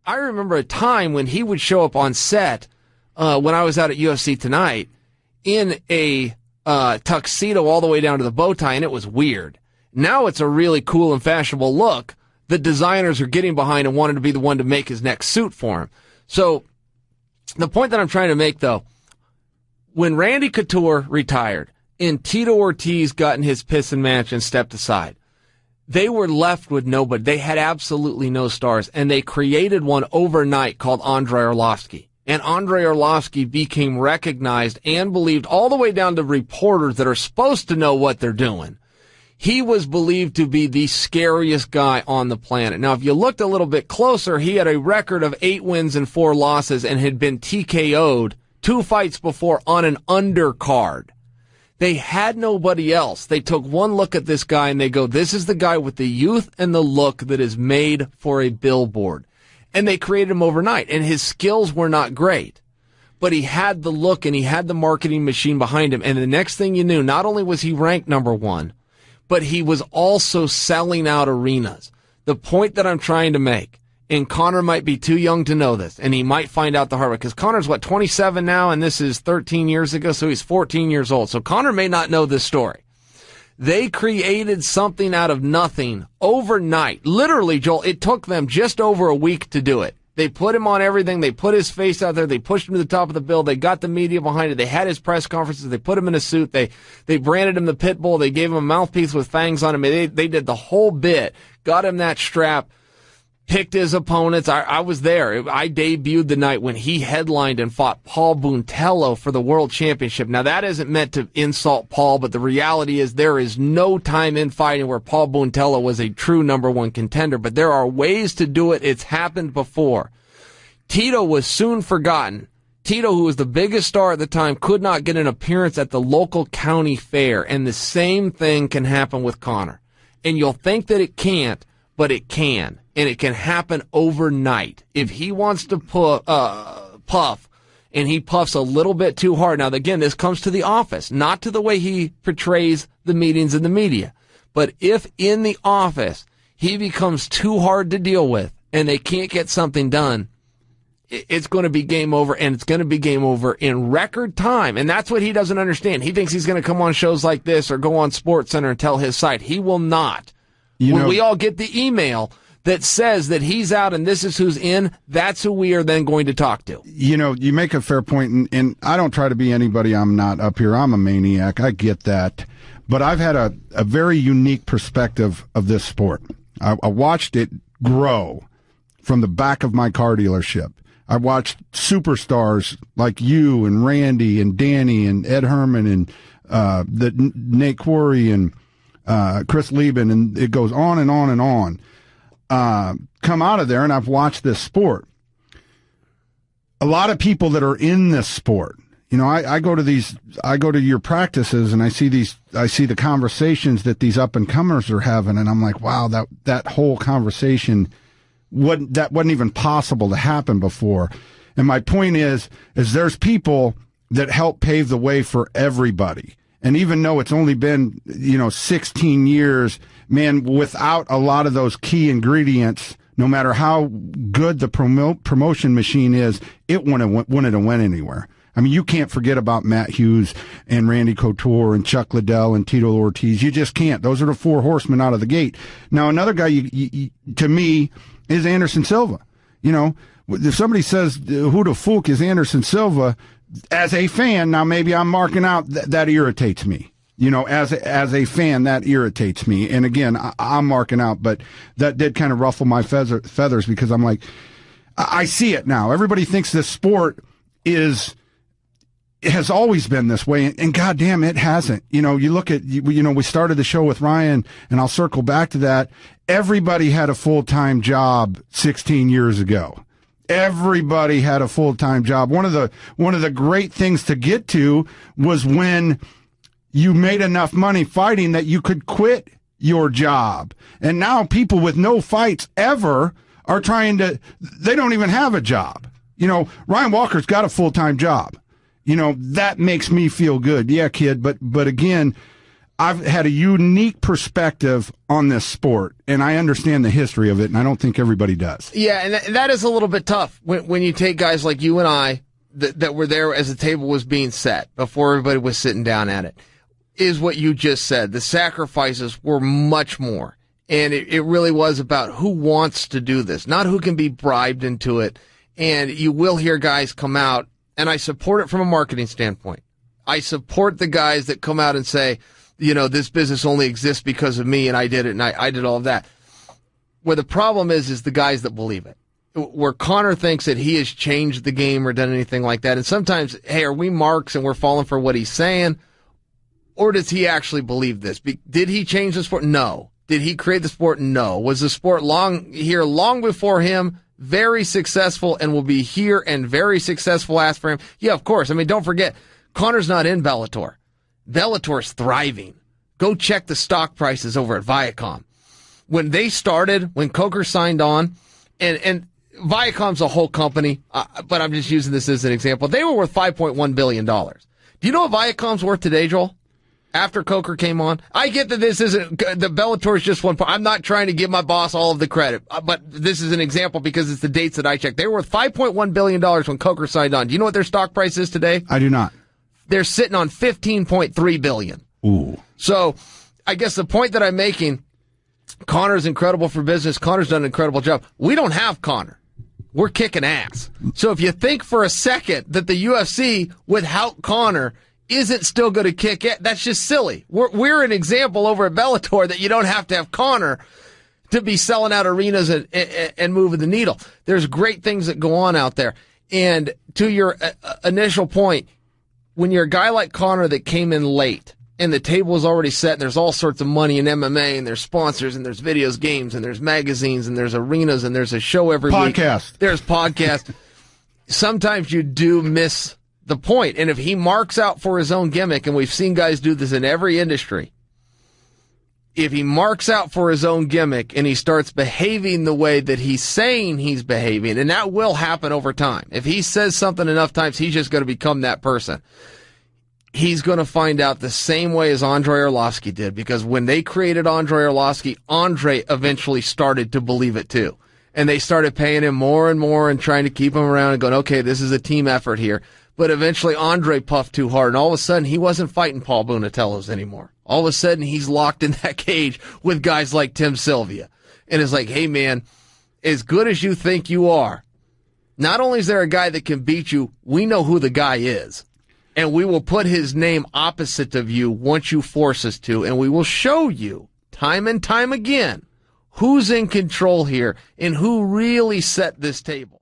I remember a time when he would show up on set when I was out at UFC Tonight in a tuxedo all the way down to the bow tie, and it was weird. Now it's a really cool and fashionable look that designers are getting behind and wanted to be the one to make his next suit for him. So the point that I'm trying to make, though, when Randy Couture retired and Tito Ortiz got in his pissing match and stepped aside, they were left with nobody. They had absolutely no stars, and they created one overnight called Andrei Arlovsky. And Andrei Arlovsky became recognized and believed all the way down to reporters that are supposed to know what they're doing. He was believed to be the scariest guy on the planet. Now, if you looked a little bit closer, he had a record of 8 wins and 4 losses and had been TKO'd 2 fights before on an undercard. They had nobody else. They took one look at this guy and they go, this is the guy with the youth and the look that is made for a billboard. And they created him overnight, and his skills were not great. But he had the look and he had the marketing machine behind him. And the next thing you knew, not only was he ranked number 1, but he was also selling out arenas. The point that I'm trying to make, and Conor might be too young to know this, and he might find out the hard way, because Conor's, 27 now, and this is 13 years ago, so he's 14 years old. So Conor may not know this story. They created something out of nothing overnight. Literally, Joel, it took them just over a week to do it. They put him on everything. They put his face out there. They pushed him to the top of the bill. They got the media behind it. They had his press conferences. They put him in a suit. They branded him the pit bull. They gave him a mouthpiece with fangs on him. They did the whole bit, got him that strap, picked his opponents. I was there. I debuted the night when he headlined and fought Paul Buntello for the world championship. Now, that isn't meant to insult Paul, but the reality is there is no time in fighting where Paul Buntello was a true number 1 contender, but there are ways to do it. It's happened before. Tito was soon forgotten. Tito, who was the biggest star at the time, could not get an appearance at the local county fair, and the same thing can happen with Conor. And you'll think that it can't, but it can. And it can happen overnight. If he wants to puff, and he puffs a little bit too hard. Now, again, this comes to the office, not to the way he portrays the meetings in the media. But if in the office he becomes too hard to deal with and they can't get something done, it's going to be game over, and it's going to be game over in record time. And that's what he doesn't understand. He thinks he's going to come on shows like this or go on SportsCenter and tell his side. He will not. When we all get the email that says that he's out and this is who's in, that's who we are then going to talk to. You make a fair point, and I don't try to be anybody I'm not up here. I'm a maniac. I get that. But I've had a very unique perspective of this sport. I watched it grow from the back of my car dealership. I watched superstars like you and Randy and Danny and Ed Herman and Nate Quarry and Chris Lieben, and it goes on and on and on. Come out of there, and I've watched this sport. A lot of people that are in this sport, I go to your practices, and I see the conversations that these up and comers are having, and I'm like, wow, that whole conversation wasn't even possible to happen before. And my point is there's people that help pave the way for everybody. And even though it's only been, 16 years, man, without a lot of those key ingredients, no matter how good the promotion machine is, it wouldn't have went anywhere. I mean, you can't forget about Matt Hughes and Randy Couture and Chuck Liddell and Tito Ortiz. You just can't. Those are the 4 horsemen out of the gate. Now, another guy, to me, is Anderson Silva. If somebody says, who the fuck is Anderson Silva? As a fan, now maybe I'm marking out, that irritates me. As a fan, that irritates me. And again, I'm marking out, but that did kind of ruffle my feathers because I'm like, I see it now. Everybody thinks this sport has always been this way, and goddamn, it hasn't. You look at, we started the show with Ryan, and I'll circle back to that. Everybody had a full-time job 16 years ago. Everybody had a full-time job. One of the great things to get to was when you made enough money fighting that you could quit your job. And now people with no fights ever are they don't even have a job. Ryan Walker's got a full-time job. That makes me feel good. Yeah, kid, but again, I've had a unique perspective on this sport, and I understand the history of it, and I don't think everybody does. Yeah, and that is a little bit tough when you take guys like you and I that were there as the table was being set before everybody was sitting down at it, is what you just said. The sacrifices were much more, and it really was about who wants to do this, not who can be bribed into it. And you will hear guys come out, and I support it from a marketing standpoint. I support the guys that come out and say, this business only exists because of me, and I did it, and I did all of that. Where the problem is the guys that believe it. Where Conor thinks that he has changed the game or done anything like that. And sometimes, hey, are we marks and we're falling for what he's saying? Or does he actually believe this? Did he change the sport? No. Did he create the sport? No. Was the sport long before him, very successful, and will be here and very successful after him? Yeah, of course. I mean, don't forget, Conor's not in Bellator. Bellator's thriving. Go check the stock prices over at Viacom. When they started, when Coker signed on, and Viacom's a whole company, but I'm just using this as an example. They were worth $5.1 billion. Do you know what Viacom's worth today, Joel? After Coker came on? I get that this isn't, the Bellator's just one part. I'm not trying to give my boss all of the credit, but this is an example because it's the dates that I checked. They were worth $5.1 billion when Coker signed on. Do you know what their stock price is today? I do not. They're sitting on $15.3 billion. Ooh. So I guess the point that I'm making, Conor's incredible for business. Conor's done an incredible job. We don't have Conor. We're kicking ass. So if you think for a second that the UFC without Conor isn't still going to kick it, that's just silly. We're an example over at Bellator that you don't have to have Conor to be selling out arenas and moving the needle. There's great things that go on out there. And to your initial point, when you're a guy like Conor that came in late and the table is already set, and there's all sorts of money in MMA, and there's sponsors, and there's videos, games, and there's magazines, and there's arenas, and there's a show every week. There's podcasts. Sometimes you do miss the point. And if he marks out for his own gimmick, and we've seen guys do this in every industry, if he marks out for his own gimmick and he starts behaving the way that he's saying he's behaving, and that will happen over time. If he says something enough times, he's just going to become that person. He's going to find out the same way as Andrei Arlovsky did, because when they created Andrei Arlovsky, Andrei eventually started to believe it too. And they started paying him more and more and trying to keep him around and going, okay, this is a team effort here. But eventually Andrei puffed too hard, and all of a sudden he wasn't fighting Paul Bunatellos anymore. All of a sudden he's locked in that cage with guys like Tim Sylvia. And it's like, hey man, as good as you think you are, not only is there a guy that can beat you, we know who the guy is. And we will put his name opposite of you once you force us to, and we will show you time and time again who's in control here and who really set this table.